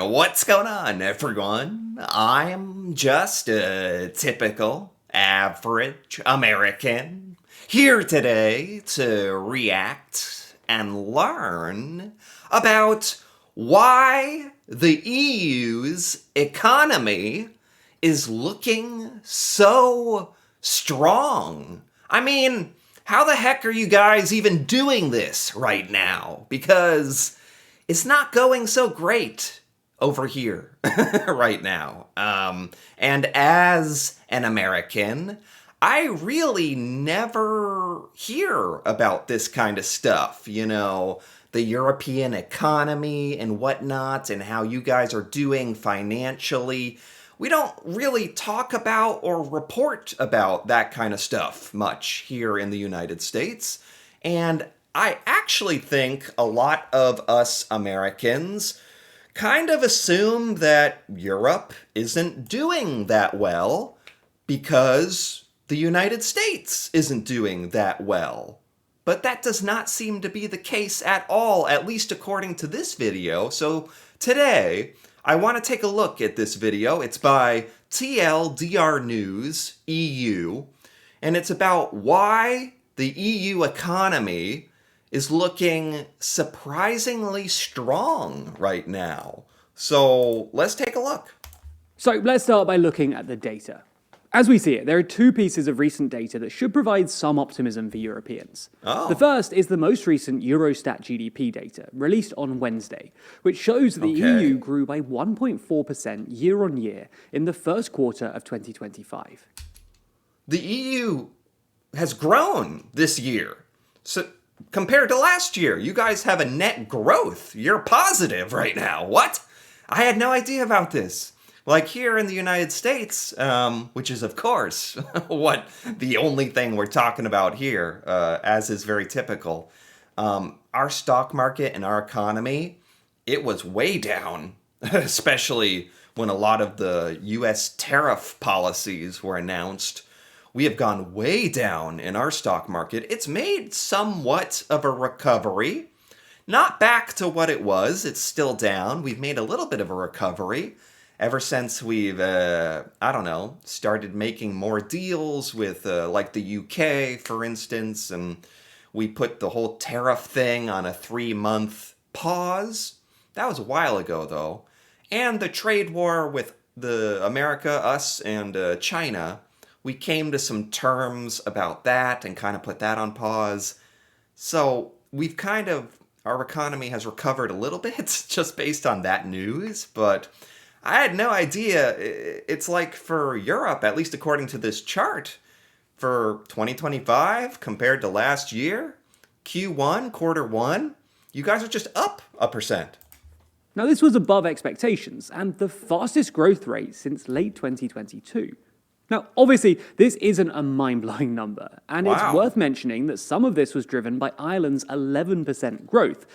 What's going on, everyone? I'm just a typical, average American here today to react and learn about why the EU's economy is looking so strong. I mean, how the heck are you guys even doing this right now? Because it's not going so great over here right now. And as an American, I really never hear about this kind of stuff, the European economy and whatnot, and how you guys are doing financially. We don't really talk about or report about that kind of stuff much here in the United States. And I actually think a lot of us Americans kind of assume that Europe isn't doing that well because the United States isn't doing that well. But that does not seem to be the case at all, at least according to this video. So today, I want to take a look at this video. It's by TLDR News EU, and it's about why the EU economy is looking surprisingly strong right now. So let's take a look. So let's start by looking at the data. As we see it, there are two pieces of recent data that should provide some optimism for Europeans. Oh. The first is the most recent Eurostat GDP data, released on Wednesday, which shows the EU grew by 1.4% year on year in the first quarter of 2025. The EU has grown this year. So compared to last year, you guys have a net growth. You're positive right now. What? I had no idea about this. Like here in the United States, which is, of course, what the only thing we're talking about here, as is very typical. Our stock market and our economy, it was way down, especially when a lot of the U.S. tariff policies were announced. We have gone way down in our stock market. It's made somewhat of a recovery. Not back to what it was. It's still down. We've made a little bit of a recovery ever since we've, started making more deals with, like the UK, for instance, and we put the whole tariff thing on a 3-month pause. That was a while ago, though. And the trade war with us and China, we came to some terms about that and kind of put that on pause. So we've our economy has recovered a little bit just based on that news, but I had no idea. It's like for Europe, at least according to this chart, for 2025 compared to last year, Q1, quarter one, you guys are just up 1%. Now, this was above expectations and the fastest growth rate since late 2022. Now, obviously, this isn't a mind-blowing number, and It's worth mentioning that some of this was driven by Ireland's 11% growth.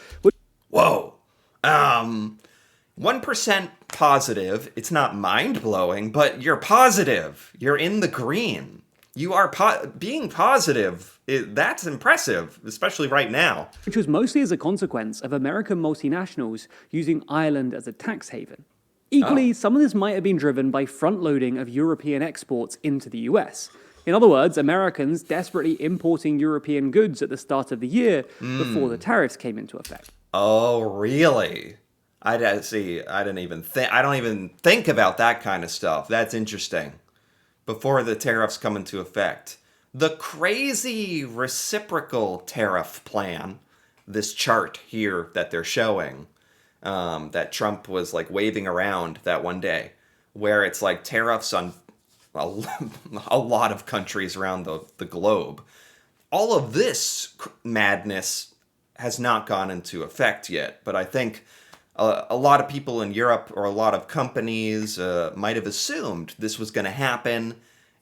Whoa. 1% positive. It's not mind-blowing, but you're positive. You're in the green. You are being positive. That's impressive, especially right now. Which was mostly as a consequence of American multinationals using Ireland as a tax haven. Equally, some of this might have been driven by front-loading of European exports into the US. In other words, Americans desperately importing European goods at the start of the year before the tariffs came into effect. Oh, really? I don't even think about that kind of stuff. That's interesting. Before the tariffs come into effect. The crazy reciprocal tariff plan, this chart here that they're showing, that Trump was like waving around that one day, where it's like tariffs on a lot of countries around the globe. All of this madness has not gone into effect yet, but I think a lot of people in Europe or a lot of companies might have assumed this was going to happen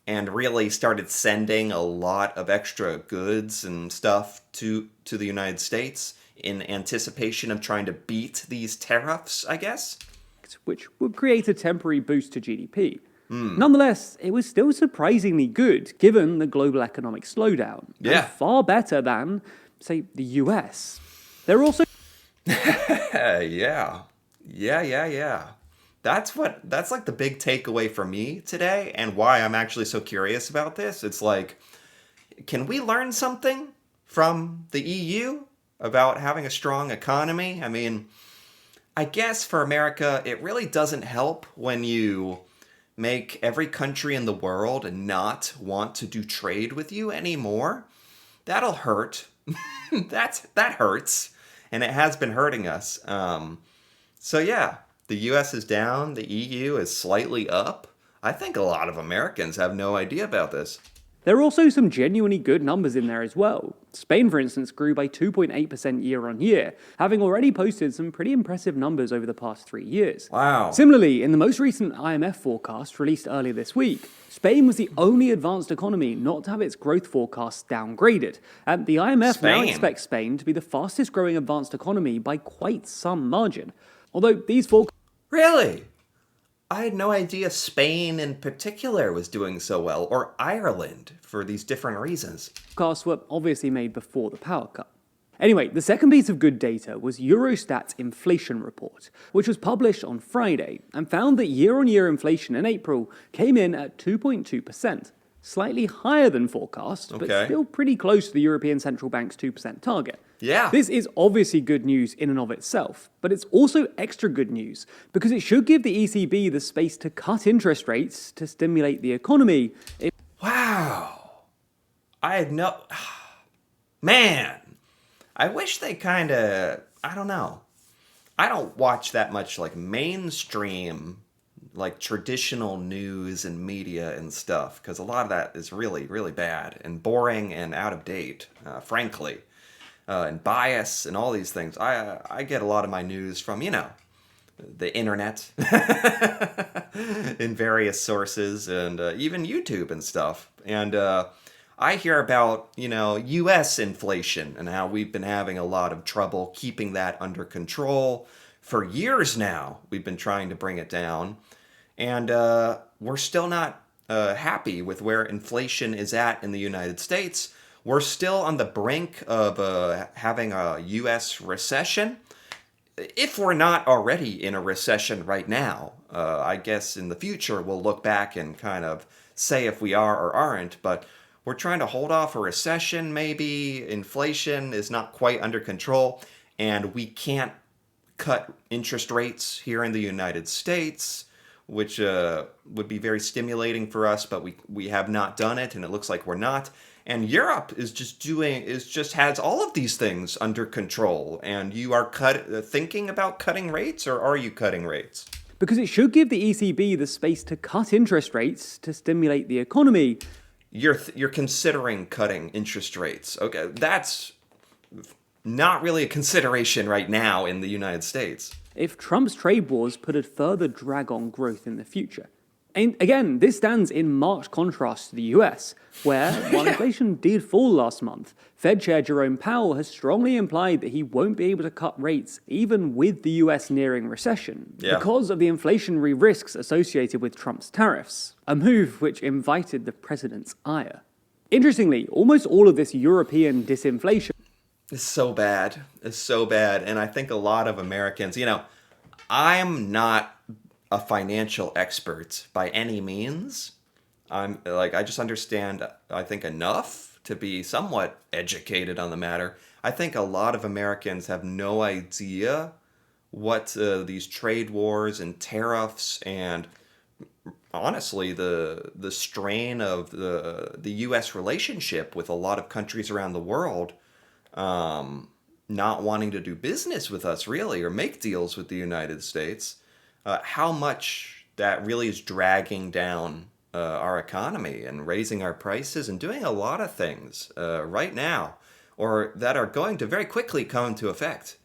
and really started sending a lot of extra goods and stuff to the United States in anticipation of trying to beat these tariffs, I guess. Which would create a temporary boost to GDP. Nonetheless, it was still surprisingly good given the global economic slowdown. Yeah. And far better than, say, the US. They're also... Yeah. That's like the big takeaway for me today, and why I'm actually so curious about this. It's like, can we learn something from the EU about having a strong economy? I mean, I guess for America, it really doesn't help when you make every country in the world not want to do trade with you anymore. That'll hurt. That hurts, and it has been hurting us. So yeah, the U.S. is down, the EU is slightly up. I think a lot of Americans have no idea about this. There are also some genuinely good numbers in there as well. Spain, for instance, grew by 2.8% year on year, having already posted some pretty impressive numbers over the past 3 years. Wow. Similarly, in the most recent IMF forecast released earlier this week, Spain was the only advanced economy not to have its growth forecasts downgraded. And the IMF now expects Spain to be the fastest growing advanced economy by quite some margin. Although these forecasts... Really? I had no idea Spain in particular was doing so well, or Ireland, for these different reasons. Forecasts were obviously made before the power cut. Anyway, the second piece of good data was Eurostat's inflation report, which was published on Friday and found that year-on-year inflation in April came in at 2.2%, slightly higher than forecast, but still pretty close to the European Central Bank's 2% target. Yeah. This is obviously good news in and of itself, but it's also extra good news because it should give the ECB the space to cut interest rates to stimulate the economy. Wow. I had no... Man, I wish they kind of... I don't know. I don't watch that much like mainstream, like traditional news and media and stuff, because a lot of that is really, really bad and boring and out of date, frankly. And bias and all these things. I get a lot of my news from, the internet in various sources and even YouTube and stuff. And I hear about, U.S. inflation and how we've been having a lot of trouble keeping that under control. For years now, we've been trying to bring it down. And we're still not happy with where inflation is at in the United States. We're still on the brink of having a U.S. recession. If we're not already in a recession right now, I guess in the future we'll look back and kind of say if we are or aren't, but we're trying to hold off a recession maybe. Inflation is not quite under control, and we can't cut interest rates here in the United States, which would be very stimulating for us, but we have not done it, and it looks like we're not. And Europe is just has all of these things under control. And you are thinking about cutting rates, or are you cutting rates? Because it should give the ECB the space to cut interest rates to stimulate the economy. You're considering cutting interest rates. Okay, that's not really a consideration right now in the United States. If Trump's trade wars put a further drag on growth in the future. And again, this stands in marked contrast to the US, where, while inflation did fall last month, Fed Chair Jerome Powell has strongly implied that he won't be able to cut rates even with the US nearing recession, because of the inflationary risks associated with Trump's tariffs, a move which invited the president's ire. Interestingly, almost all of this European disinflation... It's so bad. It's so bad. And I think a lot of Americans, I'm not a financial expert by any means. I just understand, I think, enough to be somewhat educated on the matter. I think a lot of Americans have no idea what these trade wars and tariffs and honestly the strain of the U.S. relationship with a lot of countries around the world not wanting to do business with us really or make deals with the United States. How much that really is dragging down our economy and raising our prices and doing a lot of things right now, or that are going to very quickly come into effect.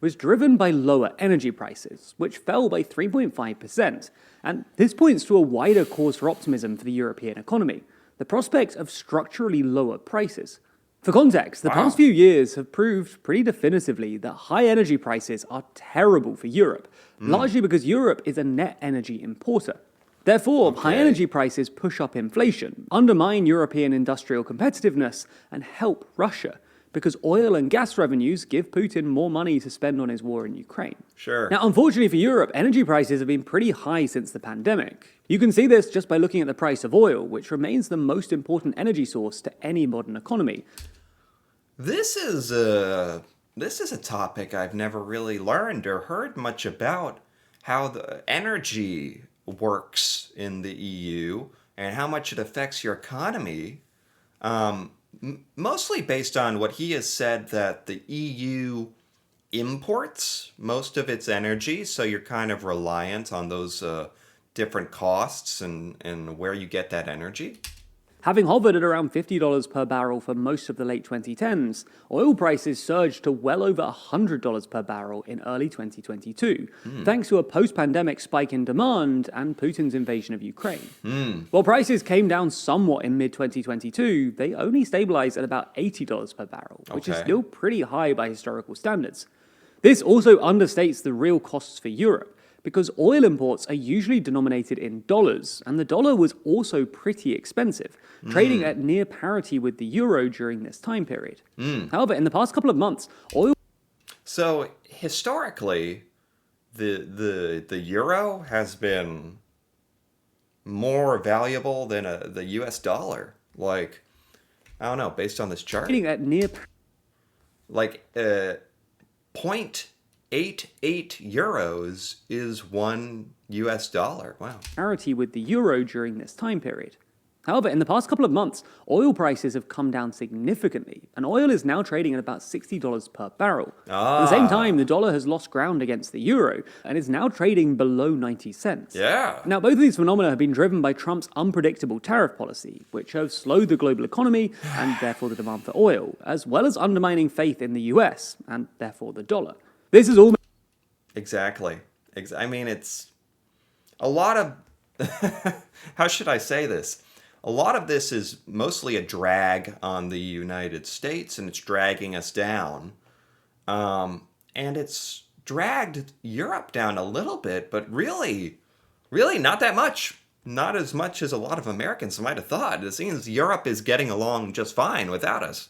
Was driven by lower energy prices, which fell by 3.5%, and this points to a wider cause for optimism for the European economy, the prospect of structurally lower prices. For context, the past few years have proved pretty definitively that high energy prices are terrible for Europe, largely because Europe is a net energy importer. Therefore, high energy prices push up inflation, undermine European industrial competitiveness, and help Russia, because oil and gas revenues give Putin more money to spend on his war in Ukraine. Sure. Now, unfortunately for Europe, energy prices have been pretty high since the pandemic. You can see this just by looking at the price of oil, which remains the most important energy source to any modern economy. This is a topic I've never really learned or heard much about, how the energy works in the EU and how much it affects your economy. Mostly based on what he has said, that the EU imports most of its energy, so you're kind of reliant on those different costs and where you get that energy. Having hovered at around $50 per barrel for most of the late 2010s, oil prices surged to well over $100 per barrel in early 2022, thanks to a post-pandemic spike in demand and Putin's invasion of Ukraine. While prices came down somewhat in mid-2022, they only stabilized at about $80 per barrel, which is Okay. still pretty high by historical standards. This also understates the real costs for Europe, because oil imports are usually denominated in dollars, and the dollar was also pretty expensive, trading at near parity with the euro during this time period. However, in the past couple of months, oil So historically, the euro has been more valuable than the U.S. dollar. Like, I don't know, based on this chart, trading at near like 0.88 euros is 1 U.S. dollar. Wow. parity with the euro during this time period. However, in the past couple of months, oil prices have come down significantly, and oil is now trading at about $60 per barrel. At the same time, the dollar has lost ground against the euro and is now trading below 90 cents. Yeah. Now, both of these phenomena have been driven by Trump's unpredictable tariff policy, which have slowed the global economy and therefore the demand for oil, as well as undermining faith in the US and therefore the dollar. This is all Exactly. I mean, it's a lot of. How should I say this? A lot of this is mostly a drag on the United States, and it's dragging us down. And it's dragged Europe down a little bit, but really not that much. Not as much as a lot of Americans might have thought. It seems Europe is getting along just fine without us.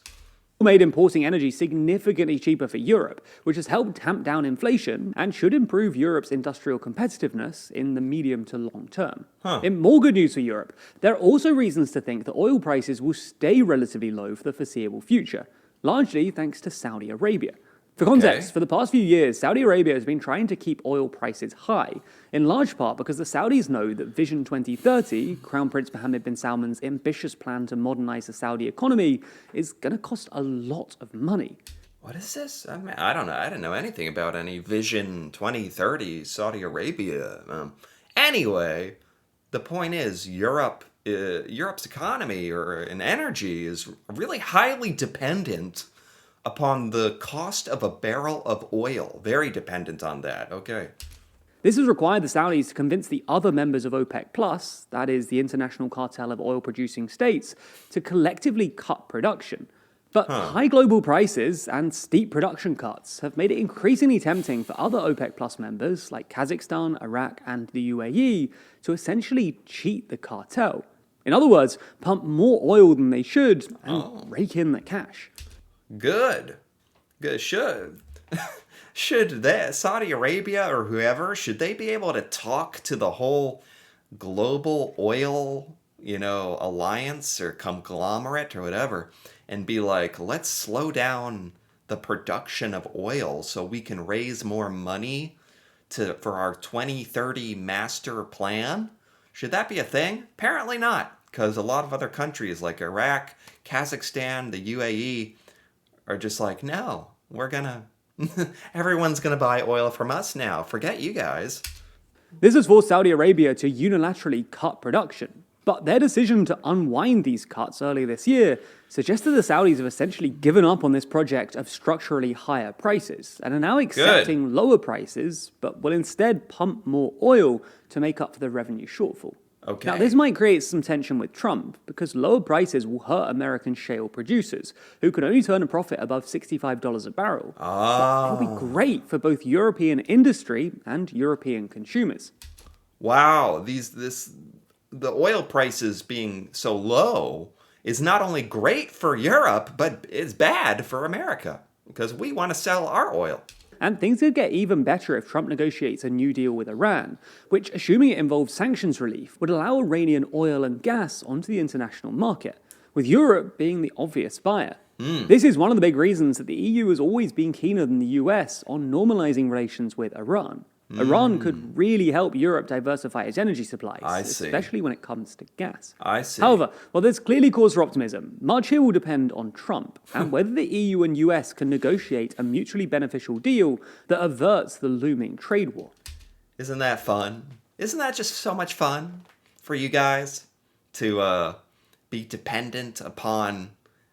made importing energy significantly cheaper for Europe, which has helped tamp down inflation and should improve Europe's industrial competitiveness in the medium to long term. In more good news for Europe, there are also reasons to think that oil prices will stay relatively low for the foreseeable future, largely thanks to Saudi Arabia. For context, for the past few years, Saudi Arabia has been trying to keep oil prices high, in large part because the Saudis know that Vision 2030, Crown Prince Mohammed bin Salman's ambitious plan to modernize the Saudi economy, is going to cost a lot of money. What is this? I mean, I don't know. I didn't know anything about any Vision 2030 Saudi Arabia. Anyway, the point is Europe's economy and energy is really highly dependent upon the cost of a barrel of oil. Very dependent on that. Okay. This has required the Saudis to convince the other members of OPEC Plus, that is the international cartel of oil-producing states, to collectively cut production. But high global prices and steep production cuts have made it increasingly tempting for other OPEC Plus members like Kazakhstan, Iraq, and the UAE to essentially cheat the cartel. In other words, pump more oil than they should and rake in the cash. Good. Should that Saudi Arabia or whoever, should they be able to talk to the whole global oil, alliance or conglomerate or whatever, and be like, let's slow down the production of oil so we can raise more money for our 2030 master plan? Should that be a thing? Apparently not, because a lot of other countries like Iraq, Kazakhstan, the UAE are just like, no, everyone's gonna buy oil from us now. Forget you guys. This has forced Saudi Arabia to unilaterally cut production. But their decision to unwind these cuts earlier this year suggests that the Saudis have essentially given up on this project of structurally higher prices and are now accepting lower prices, but will instead pump more oil to make up for the revenue shortfall. Okay. Now, this might create some tension with Trump because lower prices will hurt American shale producers, who can only turn a profit above $65 a barrel. But it'll be great for both European industry and European consumers. Wow, the oil prices being so low is not only great for Europe, but is bad for America because we want to sell our oil. And things could get even better if Trump negotiates a new deal with Iran, which, assuming it involves sanctions relief, would allow Iranian oil and gas onto the international market, with Europe being the obvious buyer. This is one of the big reasons that the EU has always been keener than the US on normalizing relations with Iran. Iran could really help Europe diversify its energy supplies, I see. especially when it comes to gas. I see. However, while there's clearly cause for optimism, much here will depend on Trump and whether the EU and US can negotiate a mutually beneficial deal that averts the looming trade war. Isn't that fun? Isn't that just so much fun for you guys to be dependent upon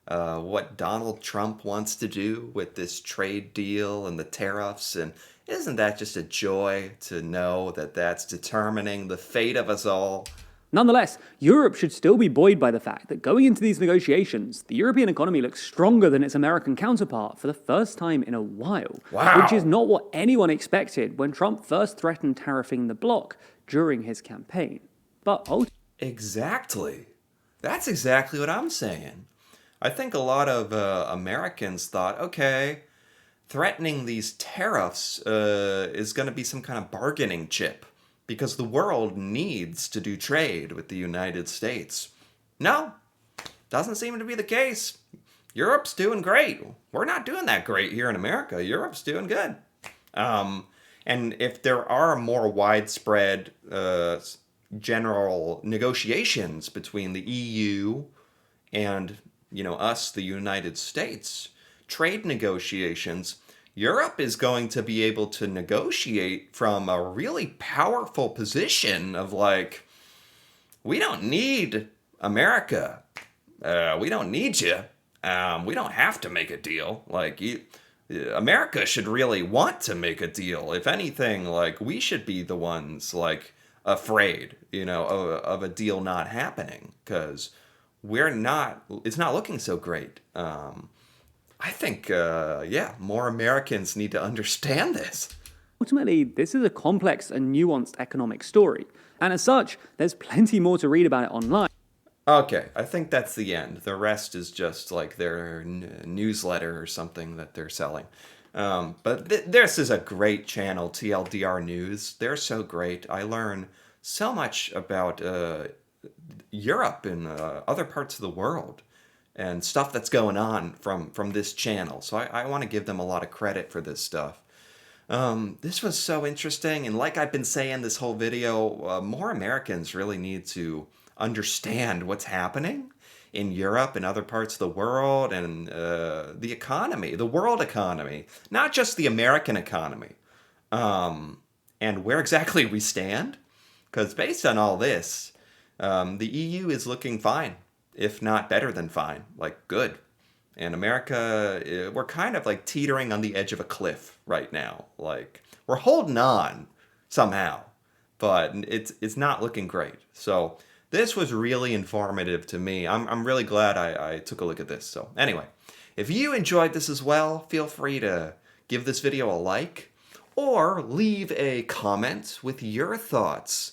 what Donald Trump wants to do with this trade deal and the tariffs? And isn't that just a joy to know that that's determining the fate of us all? Nonetheless, Europe should still be buoyed by the fact that going into these negotiations, the European economy looks stronger than its American counterpart for the first time in a while, Wow. which is not what anyone expected when Trump first threatened tariffing the bloc during his campaign. But Exactly. That's exactly what I'm saying. I think a lot of Americans thought, okay, threatening these tariffs is going to be some kind of bargaining chip because the world needs to do trade with the United States. No, doesn't seem to be the case. Europe's doing great. We're not doing that great here in America. Europe's doing good. And if there are more widespread general negotiations between the EU and, us, the United States, trade negotiations, Europe is going to be able to negotiate from a really powerful position of like, we don't need America. We don't need you. We don't have to make a deal. America should really want to make a deal. If anything, we should be the ones afraid, of a deal not happening because it's not looking so great. I think, more Americans need to understand this. ultimately, this is a complex and nuanced economic story, and as such, there's plenty more to read about it online. Okay, I think that's the end. The rest is just their newsletter or something that they're selling. But this is a great channel, TLDR News. They're so great. I learn so much about Europe and other parts of the world and stuff that's going on from this channel. So I want to give them a lot of credit for this stuff. This was so interesting, and like I've been saying this whole video, more Americans really need to understand what's happening in Europe and other parts of the world and the economy, the world economy, not just the American economy, and where exactly we stand. Because based on all this, the EU is looking fine, if not better than fine, good. And America, we're kind of teetering on the edge of a cliff right now. We're holding on somehow, but it's not looking great. So this was really informative to me. I'm really glad I took a look at this. So anyway, if you enjoyed this as well, feel free to give this video a like or leave a comment with your thoughts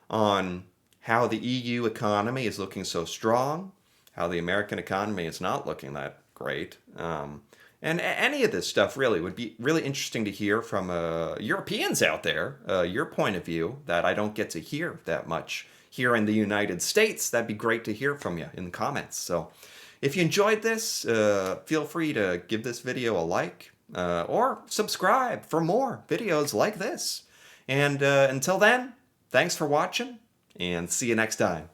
on how the EU economy is looking so strong, how the American economy is not looking that great. And any of this stuff really would be really interesting to hear from Europeans out there, your point of view that I don't get to hear that much here in the United States. That'd be great to hear from you in the comments. So if you enjoyed this, feel free to give this video a like or subscribe for more videos like this. And until then, thanks for watching and see you next time.